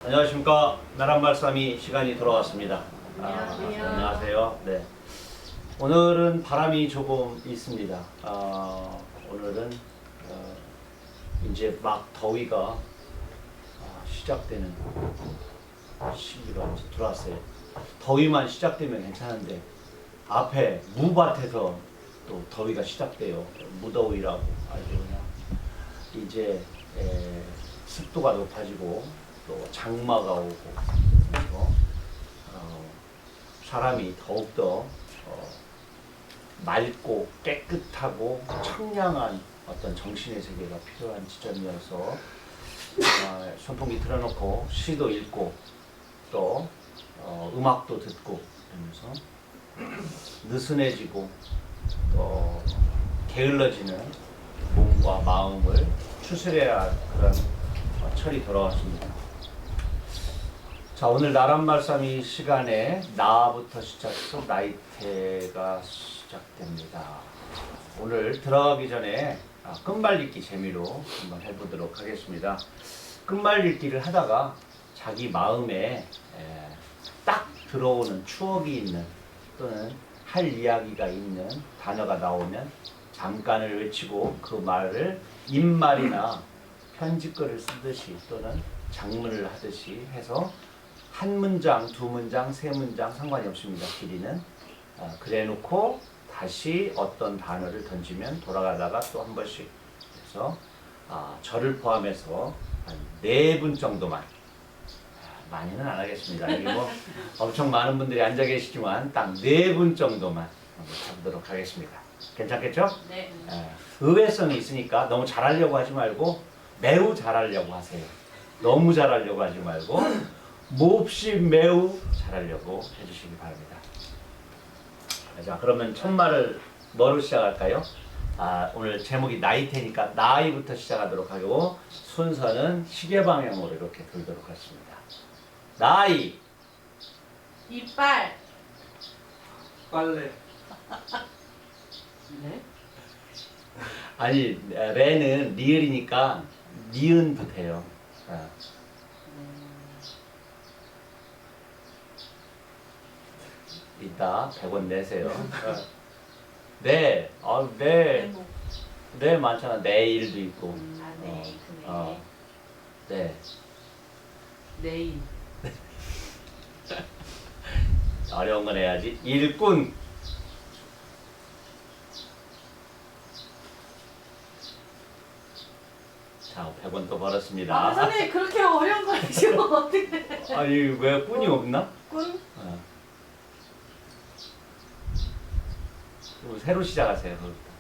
안녕하십니까. 나란말싸미 시간이 돌아왔습니다. 안녕하세요. 안녕하세요. 네. 오늘은 바람이 조금 있습니다. 오늘은 이제 막 더위가 시작되는 시기가 이제 들어왔어요. 더위만 시작되면 괜찮은데 앞에 무밭에서 또 더위가 시작돼요. 무더위라고 아주 그냥 이제 습도가 높아지고 또 장마가 오고 그래서 사람이 더욱더 맑고 깨끗하고 청량한 어떤 정신의 세계가 필요한 지점이어서 선풍기 틀어놓고 시도 읽고 또 음악도 듣고 그러면서 느슨해지고 또 게을러지는 몸과 마음을 추스려야 할 그런 철이 돌아왔습니다. 자, 오늘 나란말싸미 시간에 나부터 시작해서 나이테가 시작됩니다. 오늘 들어가기 전에 끝말잇기 재미로 한번 해보도록 하겠습니다. 끝말잇기를 하다가 자기 마음에 딱 들어오는 추억이 있는 또는 할 이야기가 있는 단어가 나오면 잠깐을 외치고 그 말을 입말이나 편지글을 쓰듯이 또는 장문을 하듯이 해서 한 문장, 두 문장, 세 문장 상관이 없습니다. 길이는. 그래놓고 다시 어떤 단어를 던지면 돌아가다가 또 한 번씩 해서 저를 포함해서 한 4분 정도만, 많이는 안 하겠습니다. 이게 뭐 엄청 많은 분들이 앉아 계시지만 딱 4분 정도만 한번 해보도록 하겠습니다. 괜찮겠죠? 네. 의외성이 있으니까 너무 잘하려고 하지 말고 매우 잘하려고 하세요. 너무 잘하려고 하지 말고 몹시 매우 잘하려고 해주시기 바랍니다. 자, 그러면 첫 말을 뭐로 시작할까요? 오늘 제목이 나이테니까 나이부터 시작하도록 하고 순서는 시계 방향으로 이렇게 돌도록 하겠습니다. 나이, 이빨. 빨래. 네? 아니 레는 리을이니까 니은도 돼요. 이따 100원 내세요. 네, 네, 네 많잖아. 내일도 있고. 네. 네. 내일. 어려운 건 해야지. 일꾼. 자, 100원 또 벌었습니다. 선생님 그렇게 어려운 거 하시면 어떡해. 아니, 왜 꾼이 없나? 꾼? 그리고 새로 시작하세요. 그것부터.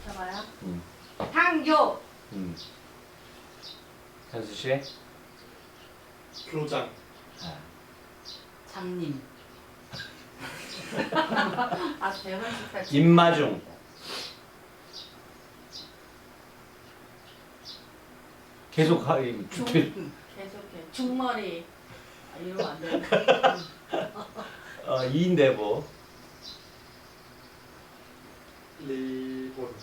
잡아요. 음. 향교. 현수 씨. 교장. 장님. 대만식 살. 임마중. 계속 계속해. 중머리. 이러면 안 돼. 이인대보. 리본.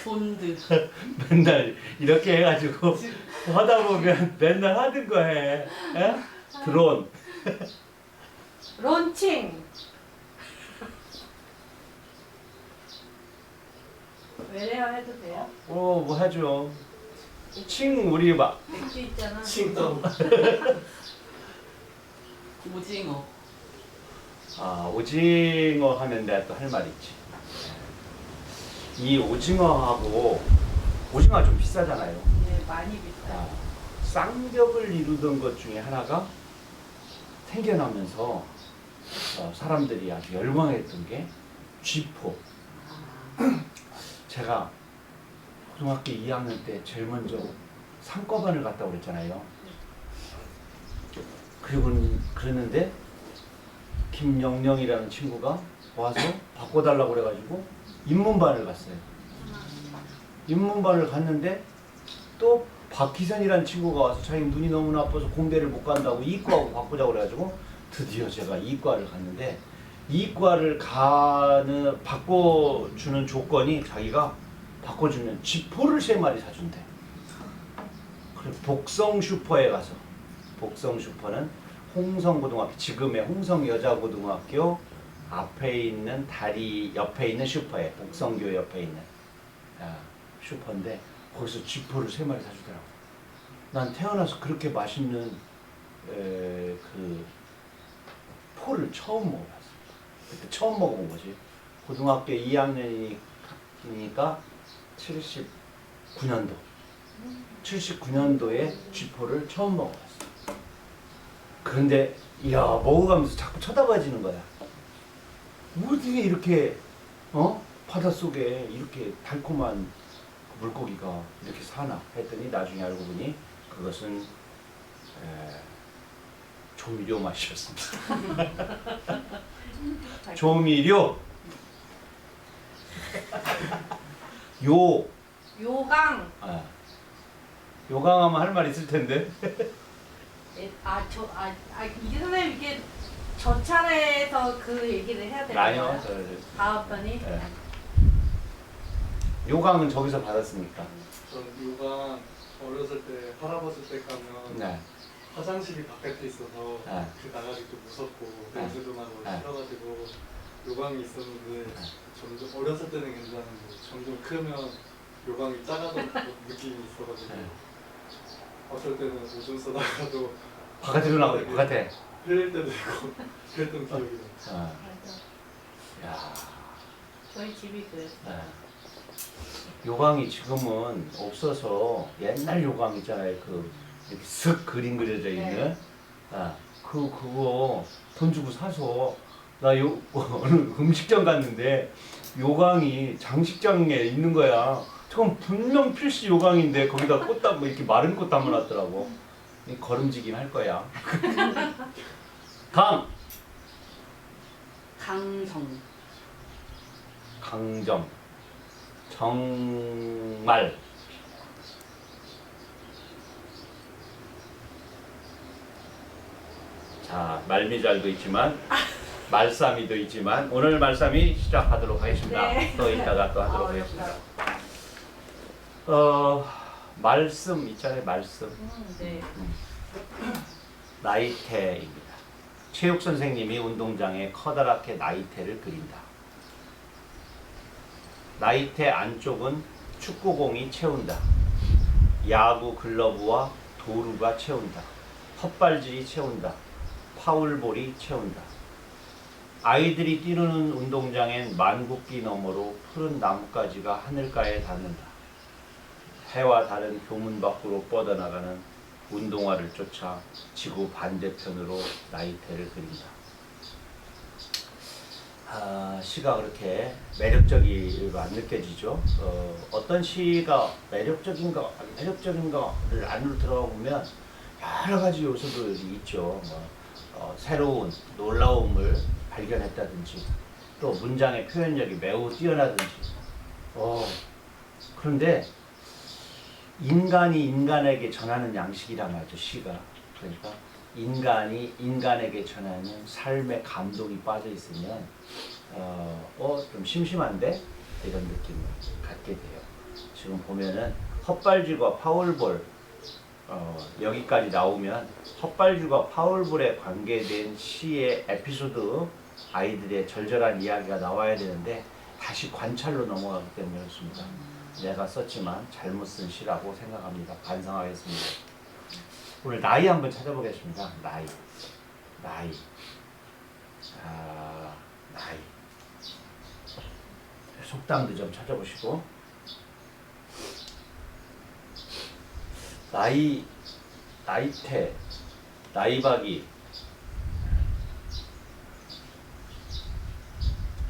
본드. 맨날 이렇게 해가지고 하다 보면 맨날 하던 거 해. 에? 드론. 론칭. 외래어 해도 돼요? 뭐 해줘. 우리 막. 맥주 있잖아. 칭덤. 오징어. 오징어 하면 내가 또 할 말 있지. 이 오징어하고 오징어가 좀 비싸잖아요. 네, 많이 비싸요. 쌍벽을 이루던 것 중에 하나가 생겨나면서 사람들이 아주 열광했던 게 쥐포. 제가 고등학교 2학년 때 제일 먼저 상과반을 갔다고 그랬잖아요. 그랬는데 김영령이라는 친구가 와서 바꿔달라고 그래가지고 인문반을 갔어요. 인문반을 갔는데 또 박희선이라는 친구가 와서 자기 눈이 너무 나빠서 공대를 못 간다고 이과하고 바꾸자고 그래가지고 드디어 제가 이과를 갔는데 이과를 바꿔주는 조건이 자기가 바꿔주면 쥐포를 3마리 사준대. 그리고 복성 슈퍼에 가서 복성 슈퍼는 홍성고등학교 지금의 홍성여자고등학교 앞에 있는 다리 옆에 있는 슈퍼에 복성교 옆에 있는 슈퍼인데 거기서 쥐포를 3마리 사주더라고. 난 태어나서 그렇게 맛있는 그 포를 처음 먹어봤어. 그때 처음 먹어본 거지. 고등학교 2학년이니까 79년도. 79년도에 쥐포를 처음 먹어봤어. 그런데 이야 먹어가면서 자꾸 쳐다봐지는 거야. 어떻게 이렇게 바닷속에 이렇게 달콤한 물고기가 이렇게 사나 했더니 나중에 알고 보니 그것은 조미료 맛이었습니다. 조미료. 요강. 요강하면 할 말 있을 텐데. 이게 선생님 이게 저 차례에서 그 얘기를 해야 되는 아니요. 거예요? 다음 편이? 네. 요강은 저기서 받았으니까. 전 요강 어렸을 때 할아버지 댁 가면 네. 화장실이 바깥에 있어서 네. 그 나가기 좀 무섭고 네. 냄새도 나고 네. 싫어가지고 요강이 있었는데 점점 어렸을 때는 괜찮은데 점점 크면 요강이 작아졌던 느낌이 있어가지고 네. 어쩔 때는 오줌 싸다가도 바깥으로 나오고 바깥에. 흘릴 때도 있고 그랬던 기억이 나요. 맞아. 야. 저희 집이 그랬어요. 네. 요강이 지금은 없어서 옛날 요강 있잖아요. 그 이렇게 슥 그림 그려져 있는. 그거 돈 주고 사서 나 어느 음식점 갔는데 요강이 장식장에 있는 거야. 저건 분명 필시 요강인데 거기다 꽃담 뭐 이렇게 마른 꽃 담아놨더라고. 거름지긴 할 거야. 강정. 강정. 정말. 자, 말미잘도 있지만 말싸미도 있지만 오늘 말싸미 시작하도록 하겠습니다. 네. 또 이따가 또 하도록 하겠습니다. 말씀 있잖아요. 말씀. 네. 나이테입니다. 체육 선생님이 운동장에 커다랗게 나이테를 그린다. 나이테 안쪽은 축구공이 채운다. 야구 글러브와 도루가 채운다. 헛발질이 채운다. 파울볼이 채운다. 아이들이 뛰노는 운동장엔 만국기 너머로 푸른 나뭇가지가 하늘가에 닿는다. 해와 달은 교문 밖으로 뻗어나가는 운동화를 쫓아 지구 반대편으로 나이테를 그린다. 시가 그렇게 매력적이가 안 느껴지죠. 어떤 시가 매력적인가를 안으로 들어가 보면 여러 가지 요소들이 있죠. 새로운 놀라움을 발견했다든지 또 문장의 표현력이 매우 뛰어나든지. 그런데 인간이 인간에게 전하는 양식이란 말이죠. 시가. 그러니까 인간이 인간에게 전하는 삶의 감동이 빠져 있으면 좀 심심한데 이런 느낌을 갖게 돼요. 지금 보면은 헛발질과 파울볼 여기까지 나오면 헛발질과 파울볼에 관계된 시의 에피소드 아이들의 절절한 이야기가 나와야 되는데 다시 관찰로 넘어가기 때문에 그렇습니다. 내가 썼지만 잘못 쓴 시라고 생각합니다. 반성하겠습니다. 오늘 나이 한번 찾아보겠습니다. 나이. 나이. 속담도 좀 찾아보시고. 나이테, 나이박이.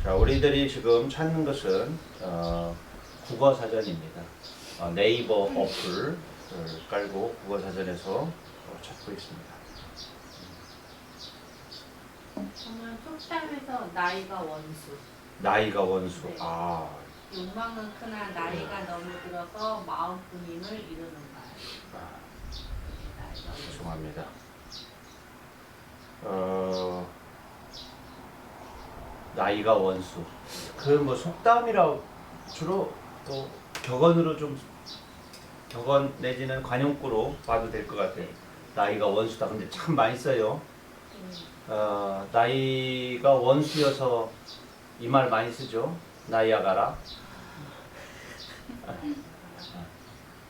자, 우리들이 지금 찾는 것은 국어사전입니다. 네이버 어플을 깔고 국어사전에서 찾고 있습니다. 저는 속담에서 나이가 원수. 나이가 원수. 네. 욕망은 크나 나이가 너무 들어서 마음뿐임을 이루는 말. 죄송합니다. 나이가 원수. 그 속담이라 주로 또 격언으로 좀 격언 내지는 관용구로 봐도 될 것 같아요. 나이가 원수다. 근데 참 많이 써요. 나이가 원수여서 이 말 많이 쓰죠. 나이아가라.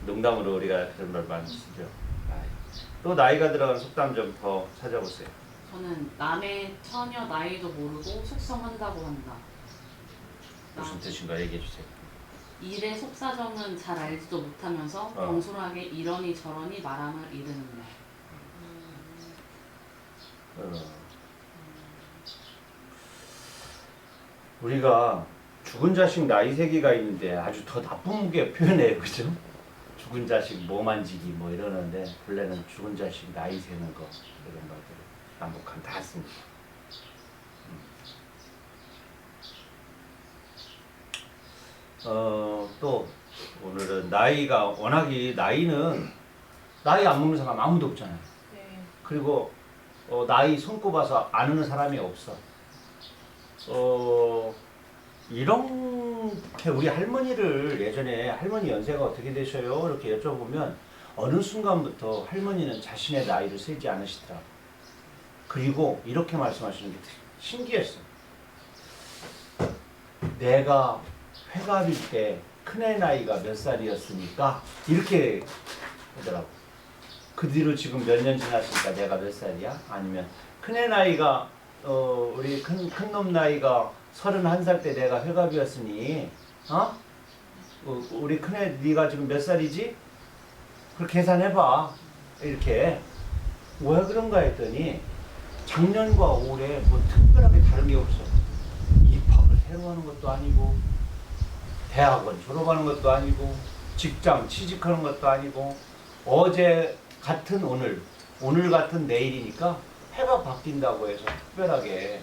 농담으로 우리가 그런 말 많이 쓰죠. 또 나이가 들어간 속담 좀 더 찾아보세요. 저는 남의 처녀 나이도 모르고 숙성한다고 한다. 무슨 뜻인가 얘기해 주세요. 일의 속사정은 잘 알지도 못하면서 경솔하게 이러니 저러니 말함을 이르는 말. 우리가 죽은 자식 나이 세기가 있는데 아주 더 나쁘게 표현해요, 그죠? 죽은 자식 뭐 만지기 뭐 이러는데 본래는 죽은 자식 나이 세는 거 이런 것들을 남북한 다 씁니다. 또 오늘은 나이가 워낙에 나이는 나이 안 먹는 사람 아무도 없잖아요. 네. 그리고 나이 손꼽아서 아는 사람이 없어. 이렇게 우리 할머니를 예전에 할머니 연세가 어떻게 되셔요? 이렇게 여쭤보면 어느 순간부터 할머니는 자신의 나이를 세지 않으시더라. 그리고 이렇게 말씀하시는 게 신기했어요. 내가 회갑일 때 큰애 나이가 몇 살이었으니까 이렇게 하더라고. 그 뒤로 지금 몇 년 지났으니까 내가 몇 살이야? 아니면 큰애 나이가 우리 큰놈 나이가 31살 때 내가 회갑이었으니 우리 큰애 네가 지금 몇 살이지? 그렇게 계산해봐. 이렇게 왜 그런가 했더니 작년과 올해 뭐 특별하게 다른 게 없어. 입학을 새로 하는 것도 아니고 대학원 졸업하는 것도 아니고 직장 취직하는 것도 아니고 어제 같은 오늘 같은 내일이니까 해가 바뀐다고 해서 특별하게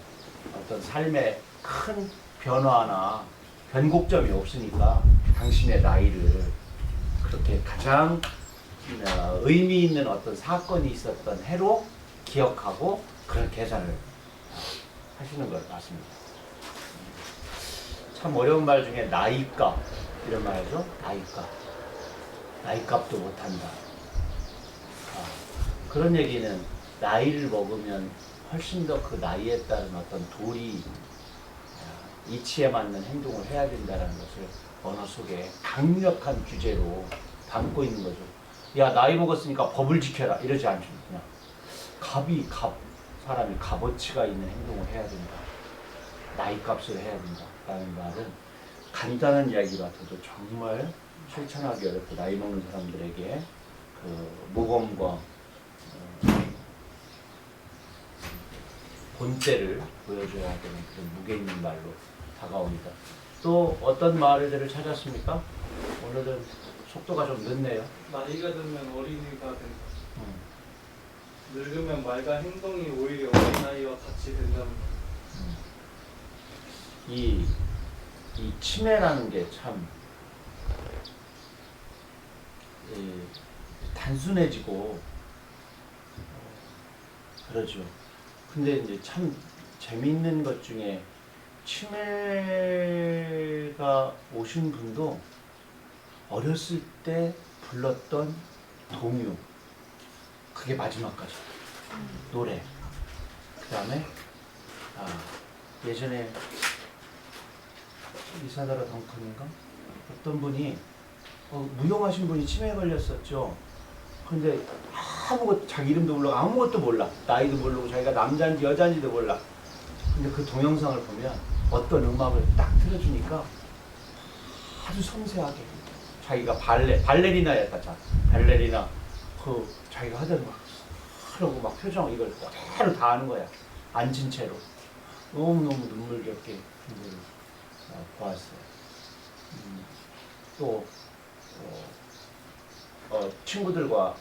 어떤 삶의 큰 변화나 변곡점이 없으니까 당신의 나이를 그렇게 가장 의미 있는 어떤 사건이 있었던 해로 기억하고 그런 계산을 하시는 것 같습니다. 참 어려운 말 중에 나이값 이런 말이죠. 나이값도 못한다. 그런 얘기는 나이를 먹으면 훨씬 더 그 나이에 따른 어떤 도리 이치에 맞는 행동을 해야 된다는 것을 언어 속에 강력한 규제로 담고 있는 거죠. 야 나이 먹었으니까 법을 지켜라 이러지 않죠. 그냥 사람이 값어치가 있는 행동을 해야 된다. 나이값을 해야 된다. 라는 말은 간단한 이야기 같아도 정말 실천하기 어렵고 나이 먹는 사람들에게 그 모범과 본때를 보여줘야 되는 그런 무게 있는 말로 다가옵니다. 또 어떤 말들을 찾았습니까? 오늘은 속도가 좀 늦네요. 나이가 들면 어린이가 된다. 늙으면 말과 행동이 오히려 어린아이와 같이 된다는 거. 이 치매라는 게 참 단순해지고 그러죠. 근데 이제 참 재미있는 것 중에 치매가 오신 분도 어렸을 때 불렀던 동요 그게 마지막까지 노래 그 다음에 예전에 이사다라 덩컨인가 어떤 분이 무용하신 분이 치매에 걸렸었죠. 근데 자기 이름도 모르고 아무것도 몰라. 나이도 모르고 자기가 남자인지 여자인지도 몰라. 근데 그 동영상을 보면 어떤 음악을 딱 틀어주니까 아주 섬세하게 자기가 발레리나였다. 발레리나 자기가 하던 막 하려고 막 표정 이걸 그대로 다 하는 거야. 앉은 채로 너무너무 눈물겹게 보았어요. 또 친구들과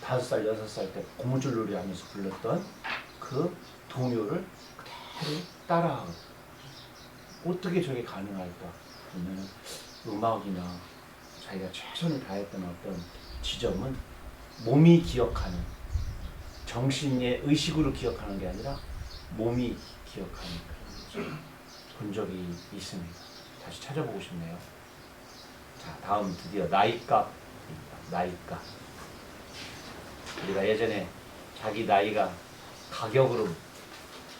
5살, 6살 때 고무줄 놀이 하면서 불렀던 그 동요를 그대로 따라하고 어떻게 저게 가능할까? 그러면 음악이나 자기가 최선을 다했던 어떤 지점은 몸이 기억하는 정신의 의식으로 기억하는 게 아니라 몸이 기억하는 그런 거죠. 본 적이 있습니다. 다시 찾아보고 싶네요. 자, 다음 드디어 나이값 나이가. 우리가 예전에 자기 나이가 가격으로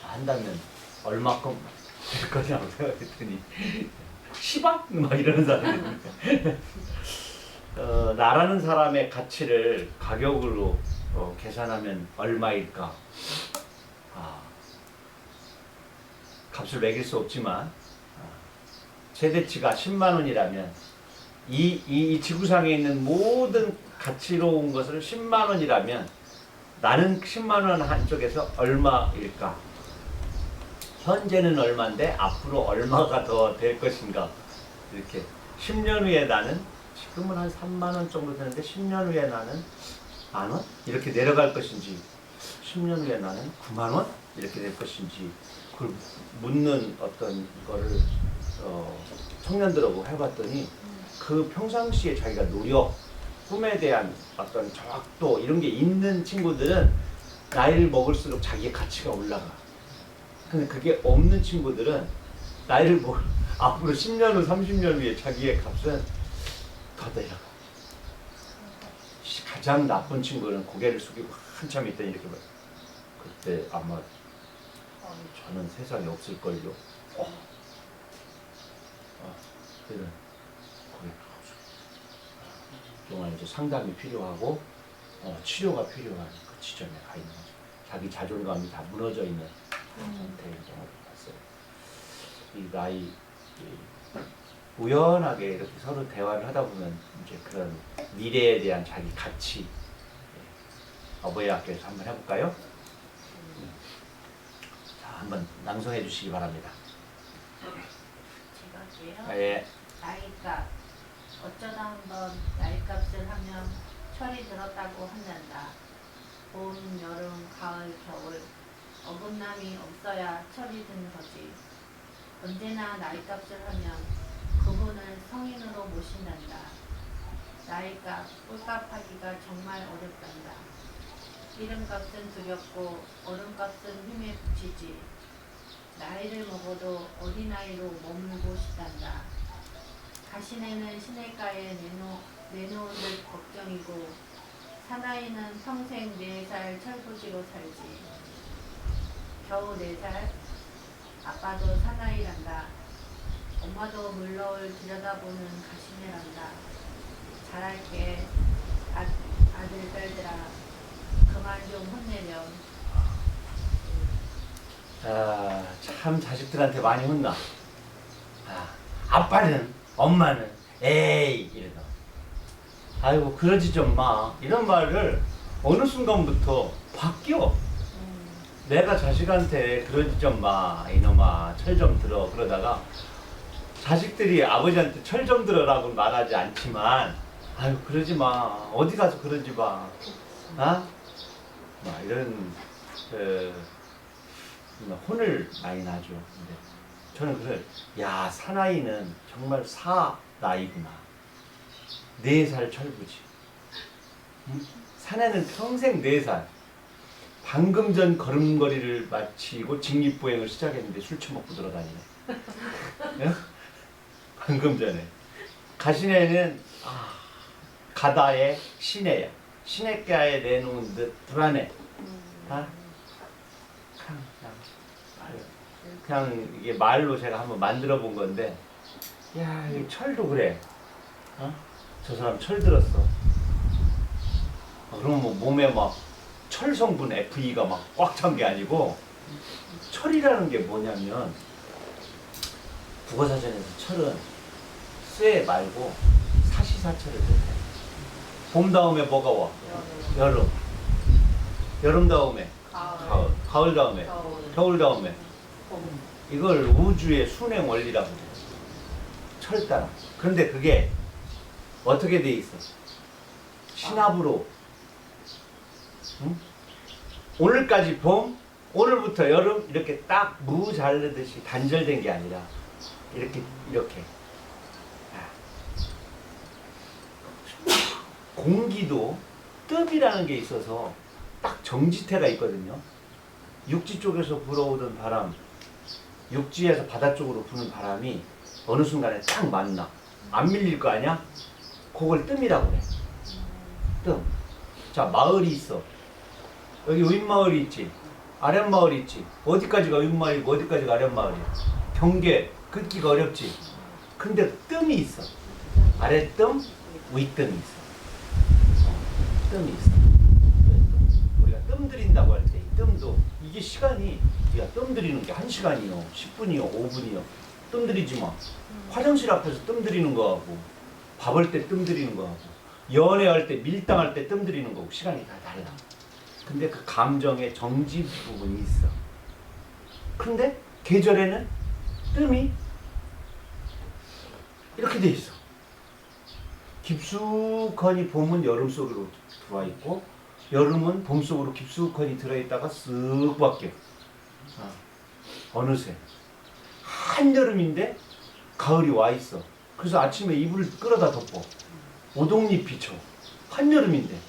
한다면 얼마큼 될 거냐고 생각했더니 10억? 막 이러는 사람이 나라는 사람의 가치를 가격으로 계산하면 얼마일까? 값을 매길 수 없지만 최대치가 10만 원이라면 이 지구상에 있는 모든 가치로운 것을 10만 원이라면 나는 10만 원 한쪽에서 얼마일까? 현재는 얼마인데 앞으로 얼마가 더 될 것인가? 이렇게 10년 후에 나는 지금은 한 3만 원 정도 되는데 10년 후에 나는 만 원? 이렇게 내려갈 것인지 10년 후에 나는 9만 원? 이렇게 될 것인지 그걸 묻는 어떤 거를 청년들하고 해봤더니 그 평상시에 자기가 노력, 꿈에 대한 어떤 정확도 이런 게 있는 친구들은 나이를 먹을수록 자기의 가치가 올라가. 근데 그게 없는 친구들은 나이를 앞으로 10년 후, 30년 후에 자기의 값은 더 내려가. 가장 나쁜 친구는 고개를 숙이고 한참 있더니 이렇게 봐. 그때 아마 저는 세상에 없을걸요. 그는 고개를 그동안 이제 상담이 필요하고 치료가 필요한 그 지점에 가 있는 거죠. 자기 자존감이 다 무너져 있는 상태인 경우를 봤어요. 이 나이 우연하게 이렇게 서로 대화를 하다 보면 이제 그런 미래에 대한 자기 가치 어버이 학교에서 한번 해볼까요? 자, 한번 낭송해 주시기 바랍니다. 제가 할게요. 예. 나이값. 어쩌다 한번 나이값을 하면 철이 들었다고 한단다. 봄, 여름, 가을, 겨울 어긋남이 없어야 철이 드는 거지. 언제나 나이값을 하면 그분을 성인으로 모신단다. 나이값, 꼴값하기가 정말 어렵단다. 이름값은 두렵고 어른값은 힘에 붙이지. 나이를 먹어도 어린아이로 머물고 싶단다. 가시네는 시냇가에 내놓을 걱정이고 사나이는 평생 4살 철부지로 살지. 겨우 4살? 아빠도 사나이란다. 엄마도 물러을 들여다보는 가시네란다. 잘할게 아들딸들아. 그만 좀 혼내렴. 참 자식들한테 많이 혼나. 아빠는 엄마는 에이 이러다. 아이고 그러지 좀 마. 이런 말을 어느 순간부터 바뀌어. 내가 자식한테 그러지 좀 마. 이놈아 철 좀 들어. 그러다가 자식들이 아버지한테 철 좀 들어라고 말하지 않지만 아유 그러지 마. 어디 가서 그러지 마. 막 이런 혼을 많이 나죠. 근데 저는 그래. 야 사나이는 정말 사나이구나. 4살 철부지. 사내는 평생 4살. 방금 전 걸음걸이를 마치고 직립보행을 시작했는데 술 처먹고 돌아다니네. 네? 방금 전에. 가시네는 가다의 시내야. 시냇가에 내놓은 듯 불안해. 그냥 이게 말로 제가 한번 만들어 본 건데, 야, 이 철도 그래. 저 사람 철 들었어. 그러면 뭐 몸에 막 철 성분 FE가 막 꽉 찬 게 아니고, 철이라는 게 뭐냐면, 국어사전에서 철은 쇠 말고 사시사철을 뜻해. 봄 다음에 뭐가 와? 여름. 여름 다음에 가을. 가을 다음에 겨울 다음에 이걸 우주의 순행 원리라고 해요. 철 따라. 그런데 그게 어떻게 돼 있어? 신압으로. 응? 오늘까지 봄, 오늘부터 여름 이렇게 딱 무 자르듯이 단절된 게 아니라 이렇게. 공기도 뜸이라는 게 있어서 딱 정지태가 있거든요. 육지 쪽에서 불어오던 바람, 육지에서 바다 쪽으로 부는 바람이 어느 순간에 딱 만나. 안 밀릴 거 아니야? 그걸 뜸이라고 그래. 뜸. 자, 마을이 있어. 여기 윗마을이 있지. 아랫마을이 있지. 어디까지가 윗마을이고 어디까지가 아랫마을이야. 경계 긋기가 어렵지. 근데 뜸이 있어. 아랫뜸, 윗뜸이 있어. 뜸이 있어. 우리가 뜸 들인다고 할 때 이 뜸도 이게 시간이 우리가 뜸 들이는 게 1시간이요, 10분이요, 5분이요. 뜸 들이지 마. 화장실 앞에서 뜸 들이는 거하고 밥할 때 뜸 들이는 거하고 연애할 때 밀당할 때 뜸 들이는 거고 시간이 다 달라. 근데 그 감정의 정지 부분이 있어. 근데 계절에는 뜸이 이렇게 돼 있어. 깊숙하니 봄은 여름 속으로 들어와 있고 여름은 봄 속으로 깊숙하니 들어있다가 쓱 바뀌어. 어느새 한여름인데 가을이 와 있어. 그래서 아침에 이불을 끌어다 덮어. 오동잎이 쳐. 한여름인데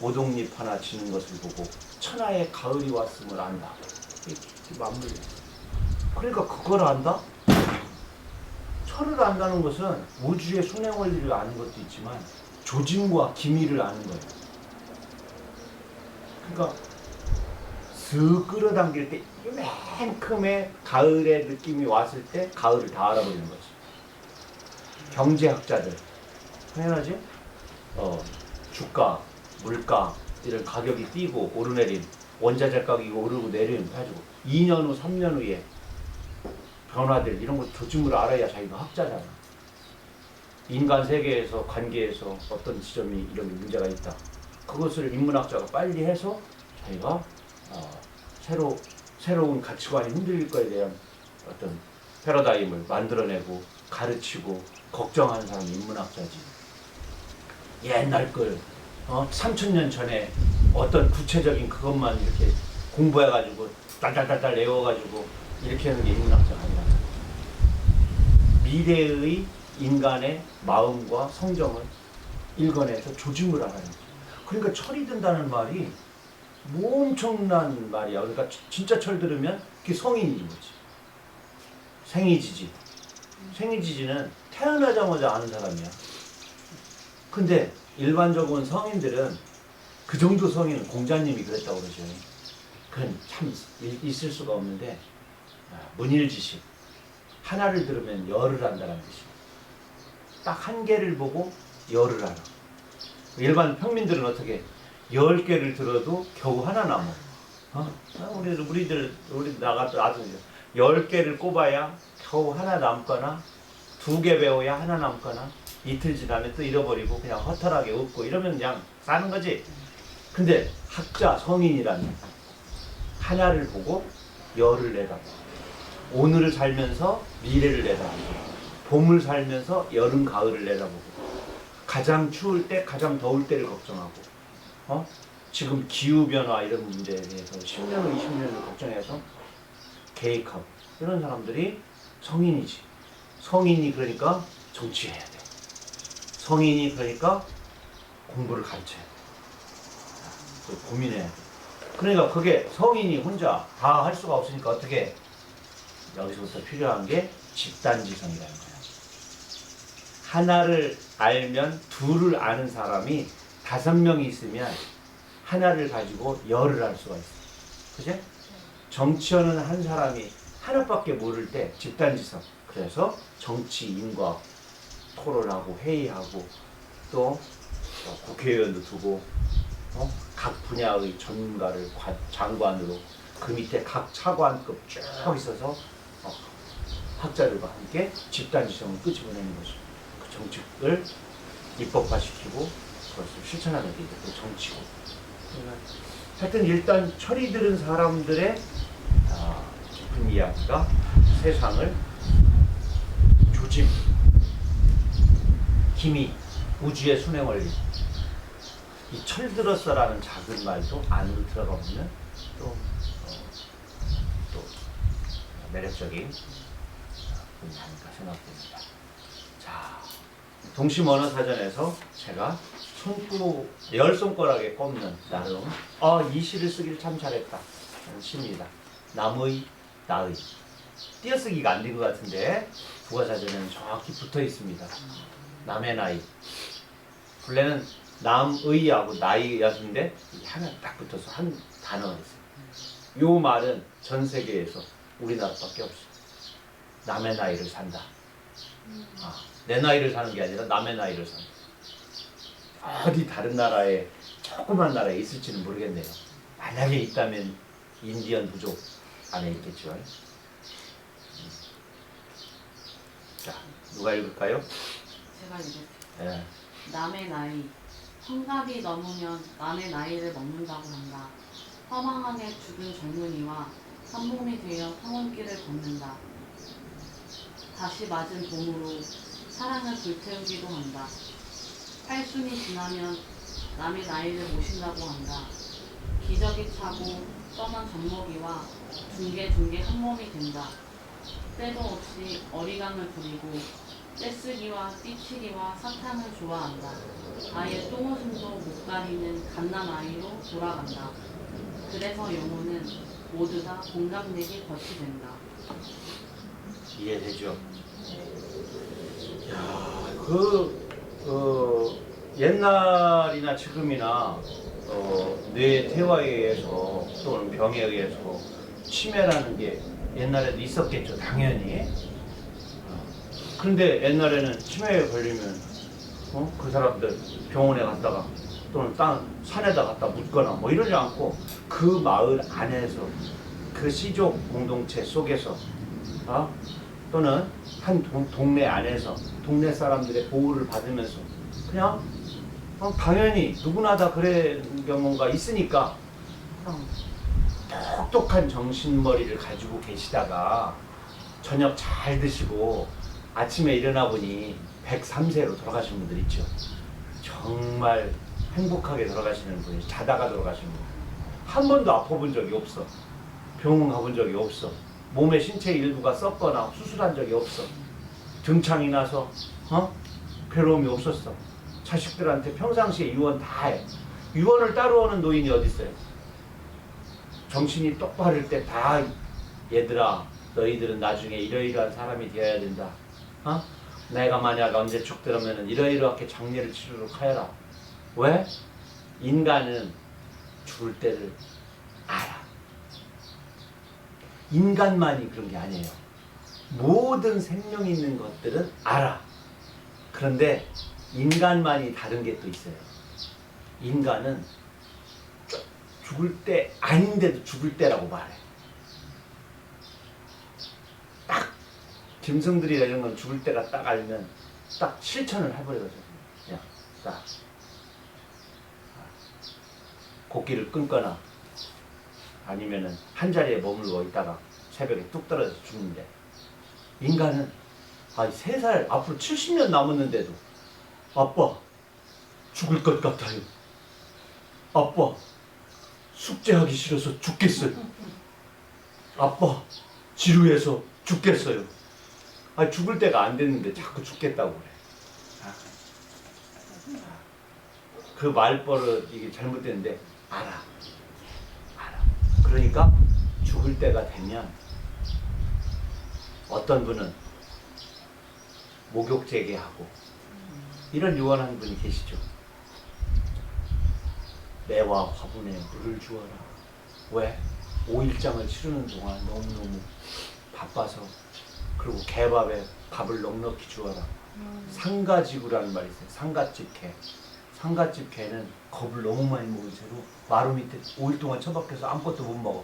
오동잎 하나 지는 것을 보고 천하의 가을이 왔음을 안다. 이렇게 맞물려. 그러니까 그걸 안다? 철을 안다는 것은 우주의 순행 원리를 아는 것도 있지만 조짐과 기미를 아는 거예요. 그러니까 슥 끌어당길 때 이만큼의 가을의 느낌이 왔을 때 가을을 다 알아버리는 거지. 경제학자들 당연하지? 주가, 물가 이런 가격이 뛰고 오르내림, 원자재 가격이 오르고 내림 가지고 2년 후, 3년 후에 변화될 이런 거 조짐을 알아야 자기가 학자잖아. 인간 세계에서 관계에서 어떤 지점이 이런 문제가 있다. 그것을 인문학자가 빨리 해서 자기가 새로운 가치관이 흔들릴 거에 대한 어떤 패러다임을 만들어내고 가르치고 걱정하는 사람이 인문학자지. 옛날 걸 3000년 전에 어떤 구체적인 그것만 이렇게 공부해가지고 딸딸딸딸 외워가지고 이렇게 하는 게 인문학자가 아니라 미래의 인간의 마음과 성정을 읽어내서 조짐을 알아야 돼. 그러니까 철이 든다는 말이 뭐 엄청난 말이야. 그러니까 진짜 철 들으면 그게 성인인 거지. 생이지지. 생이지지는 태어나자마자 아는 사람이야. 근데 일반적인 성인들은 그 정도 성인은 공자님이 그랬다고 그러죠. 그건 참 있을 수가 없는데 문일지식. 하나를 들으면 열을 안다는 뜻이야. 딱 한 개를 보고 열을 알아. 일반 평민들은 어떻게 10개를 들어도 겨우 하나 남아. 우리 나가도 10개를 꼽아야 겨우 하나 남거나 2개 배워야 하나 남거나 이틀 지나면 또 잃어버리고 그냥 허탈하게 웃고 이러면 그냥 사는 거지. 근데 학자 성인이라면 하나를 보고 열을 내다보고 오늘을 살면서 미래를 내다보고 봄을 살면서 여름 가을을 내다보고 가장 추울 때 가장 더울 때를 걱정하고 지금 기후변화 이런 문제에 대해서 10년, 20년을 걱정해서 계획하고 이런 사람들이 성인이지. 성인이 그러니까 정치해야 돼. 성인이 그러니까 공부를 가르쳐야 돼. 고민해야 돼. 그러니까 그게 성인이 혼자 다 할 수가 없으니까 어떻게 여기서부터 필요한 게 집단지성이라는 거야. 하나를 알면 둘을 아는 사람이 5명이 있으면 하나를 가지고 열을 알 수가 있어. 그치? 정치하는 한 사람이 하나밖에 모를 때 집단지성. 그래서 정치인과 토론하고 회의하고 또 국회의원도 두고 각 분야의 전문가를 장관으로 그 밑에 각 차관급 쭉 있어서 학자들과 함께 집단지성을 끄집어내는 것이 그 정책을 입법화시키고 그것을 실천하는 게 그 정치고. 하여튼 일단 철이 들은 사람들의 깊은 이야기가 세상을 조짐, 기미, 우주의 순행 원리, 이 철 들었어라는 작은 말도 안으로 들어가 보면 또 매력적인 분이 아닐까 생각됩니다. 자, 동시언어사전에서 제가 열 손가락에 꼽는 나름 이 시를 쓰기를 참 잘했다 하는 시입니다. 남의, 나의. 띄어쓰기가 안 된 것 같은데 국어사전에는 정확히 붙어 있습니다. 남의 나이. 본래는 남의하고 나이였는데 하나 딱 붙어서 한 단어가 있어요. 요 말은 전 세계에서 우리나라밖에 없어. 남의 나이를 산다. 내 나이를 사는 게 아니라 남의 나이를 산다. 어디 다른 나라에 조그만 나라에 있을지는 모르겠네요. 만약에 있다면 인디언 부족 안에 있겠죠. 자, 누가 읽을까요? 제가 이제 예. 남의 나이 환갑이 넘으면 남의 나이를 먹는다고 한다. 허망하게 죽은 젊은이와 한 몸이 되어 황혼길을 걷는다. 다시 맞은 봄으로 사랑을 불태우기도 한다. 팔순이 지나면 남의 나이를 모신다고 한다. 기저귀 차고 떠난 젖먹이와 중개 한 몸이 된다. 때도 없이 어리광을 부리고 떼쓰기와 띠치기와 사탕을 좋아한다. 아예 똥오줌도 못 가리는 갓난아이로 돌아간다. 그래서 영혼은 모두 다 공감내기 덫이 된다. 이해되죠? 야, 옛날이나 지금이나 뇌 퇴화에 의해서 또는 병에 의해서 치매라는 게 옛날에도 있었겠죠, 당연히. 그런데 옛날에는 치매에 걸리면 그 사람들 병원에 갔다가 또는 산에다 갖다 묻거나 뭐 이러지 않고 그 마을 안에서 그 시족 공동체 속에서 또는 한 동네 안에서 동네 사람들의 보호를 받으면서 그냥 당연히 누구나 다 그런 경우가 있으니까 똑똑한 정신머리를 가지고 계시다가 저녁 잘 드시고 아침에 일어나 보니 103세로 돌아가신 분들 있죠. 정말 행복하게 돌아가시는 분이, 자다가 돌아가시는 분. 한 번도 아파본 적이 없어. 병원 가본 적이 없어. 몸의 신체 일부가 썩거나 수술한 적이 없어. 등창이 나서 괴로움이 없었어. 자식들한테 평상시에 유언 다 해. 유언을 따라오는 노인이 어디 있어요? 정신이 똑바를 때 다 얘들아 너희들은 나중에 이러이러한 사람이 되어야 된다. 내가 만약 언제 죽더라면 이러이러하게 장례를 치르도록 하여라. 왜? 인간은 죽을 때를 알아. 인간만이 그런 게 아니에요. 모든 생명 있는 것들은 알아. 그런데 인간만이 다른 게 또 있어요. 인간은 죽을 때 아닌데도 죽을 때라고 말해. 딱 짐승들이나 이런 건 죽을 때가 딱 알면 딱 실천을 해버려가지고 그냥 딱 곡기를 끊거나 아니면은 한 자리에 머물러 있다가 새벽에 뚝 떨어져서 죽는데, 인간은 3살 앞으로 70년 남았는데도 아빠 죽을 것 같아요. 아빠 숙제하기 싫어서 죽겠어요. 아빠 지루해서 죽겠어요. 죽을 때가 안 됐는데 자꾸 죽겠다고 그래. 그 말버릇 이게 잘못됐는데 알아. 그러니까 죽을 때가 되면 어떤 분은 목욕제계하고 이런 유언한 분이 계시죠. 매와 화분에 물을 주어라. 왜? 5일장을 치르는 동안 너무너무 바빠서. 그리고 개밥에 밥을 넉넉히 주어라. 상가지구라는 말이 있어요. 상갓집 개. 상갓집 개는 겁을 너무 많이 먹은 채로 마루 밑에 5일 동안 처박혀서 아무것도 못 먹어.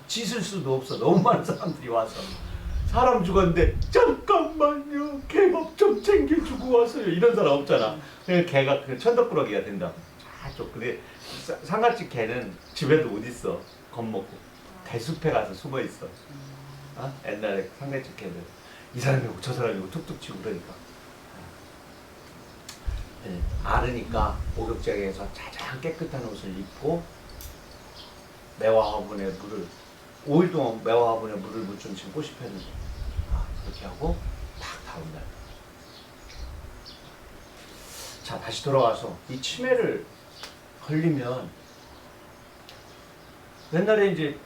짖을 수도 없어. 너무 많은 사람들이 와서. 사람 죽었는데 잠깐만요. 개밥 좀 챙겨주고 와서요. 이런 사람 없잖아. 개가 천덕꾸러기가 된다. 근데 상갓집 개는 집에도 못 있어. 겁먹고 대숲에 가서 숨어 있어. 옛날에 상갓집 개들 이 사람이고 저 사람이고 툭툭 치고 그러니까. 알으니까 목욕제에서 가장 깨끗한 옷을 입고 매화 화분에 물을 5일 동안 매화 화분에 물을 묻혀는 지금 꽃이 폈는데 그렇게 하고 딱 다음 날. 자, 다시 돌아와서 이 치매를 걸리면 옛날에 이제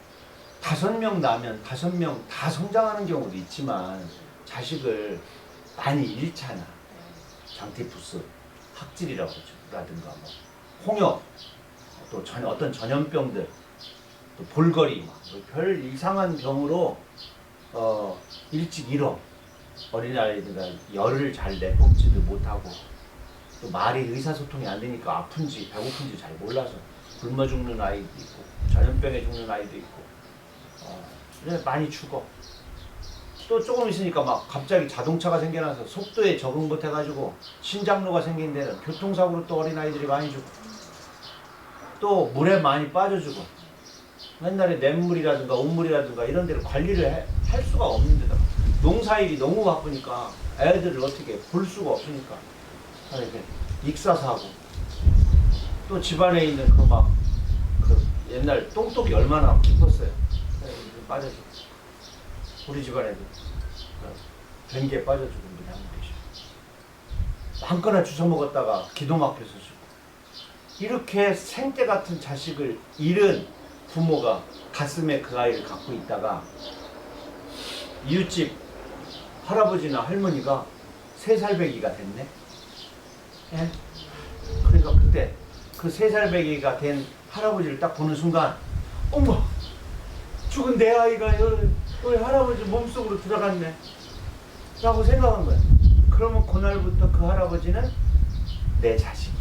5명 나면 5명 다 성장하는 경우도 있지만 자식을 많이 잃잖아. 장티푸스, 학질이라고 하죠. 라든가 뭐 홍역, 또 어떤 전염병들, 또 볼거리, 별 이상한 병으로 일찍 잃어. 어린아이들은 열을 잘 내뿜지도 못하고, 또 말이 의사소통이 안 되니까 아픈지 배고픈지 잘 몰라서 굶어 죽는 아이도 있고, 전염병에 죽는 아이도 있고, 많이 죽어. 또 조금 있으니까 막 갑자기 자동차가 생겨나서 속도에 적응 못해가지고 신장로가 생긴 데는 교통사고로 또 어린아이들이 많이 죽고, 또 물에 많이 빠져 죽어. 옛날에 냇물이라든가 온물이라든가 이런 데를 관리를 할 수가 없는 데다 농사일이 너무 바쁘니까 애들을 어떻게 볼 수가 없으니까 이렇게 익사사고, 또 집안에 있는 그 옛날 똥독이 얼마나 깊었어요. 빠져 죽고, 우리 집안에도 변기에 빠져 죽은 분이 한 분 계셔. 한꺼나 주워 먹었다가 기도 막혀서 죽고. 이렇게 생떼 같은 자식을 잃은 부모가 가슴에 그 아이를 갖고 있다가 이웃집 할아버지나 할머니가 3살배기가 됐네. 예? 그러니까 그때 그 3살배기가 된 할아버지를 딱 보는 순간, 어머, 죽은 내 아이가 우리 할아버지 몸속으로 들어갔네 라고 생각한 거야. 그러면 그날부터 그 할아버지는 내 자식이야.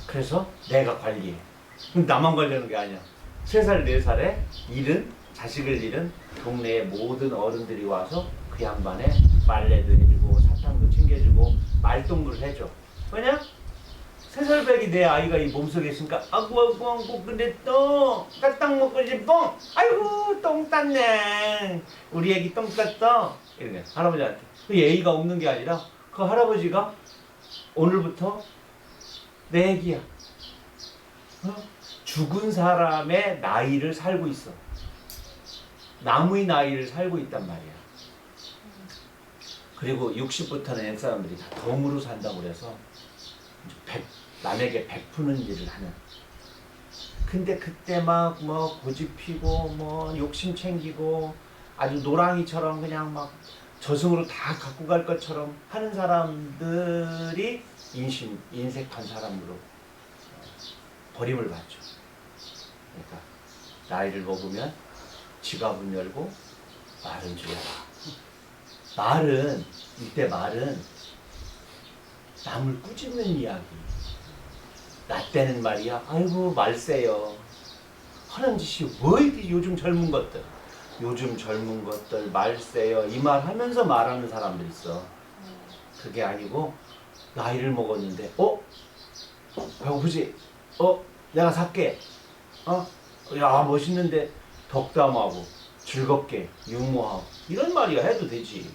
그래서 내가 관리해. 나만 관리하는 게 아니야. 3살, 4살에 자식을 잃은 동네의 모든 어른들이 와서 그 양반의 빨래도 해주고 사탕도 챙겨주고 말동무를 해줘. 왜냐? 3살배기 내 아이가 이 몸속에 있으니까 아구 근데 또 까딱 먹고 싶어. 아이고 똥 쌌네. 우리 애기 똥 쌌어. 이러네 할아버지한테. 그 예의가 없는 게 아니라 그 할아버지가 오늘부터 내 애기야. 죽은 사람의 나이를 살고 있어. 남의 나이를 살고 있단 말이야. 그리고 60부터는 옛사람들이 다 덤으로 산다고 그래서 남에게 베푸는 일을 하는. 근데 그때 막 고집 피고 욕심 챙기고 아주 노랑이처럼 그냥 막 저승으로 다 갖고 갈 것처럼 하는 사람들이 인색한 사람으로 버림을 받죠. 그러니까 나이를 먹으면 지갑은 열고 말은 줄여라. 이때 말은 남을 꾸짖는 이야기. 나 때는 말이야, 아이고 말세요. 하는 짓이 왜 요즘 젊은 것들 말세요 이 말 하면서 말하는 사람들 있어. 그게 아니고 나이를 먹었는데 배고프지? 내가 살게. 야 멋있는데 덕담하고 즐겁게 유머하고 이런 말이야 해도 되지.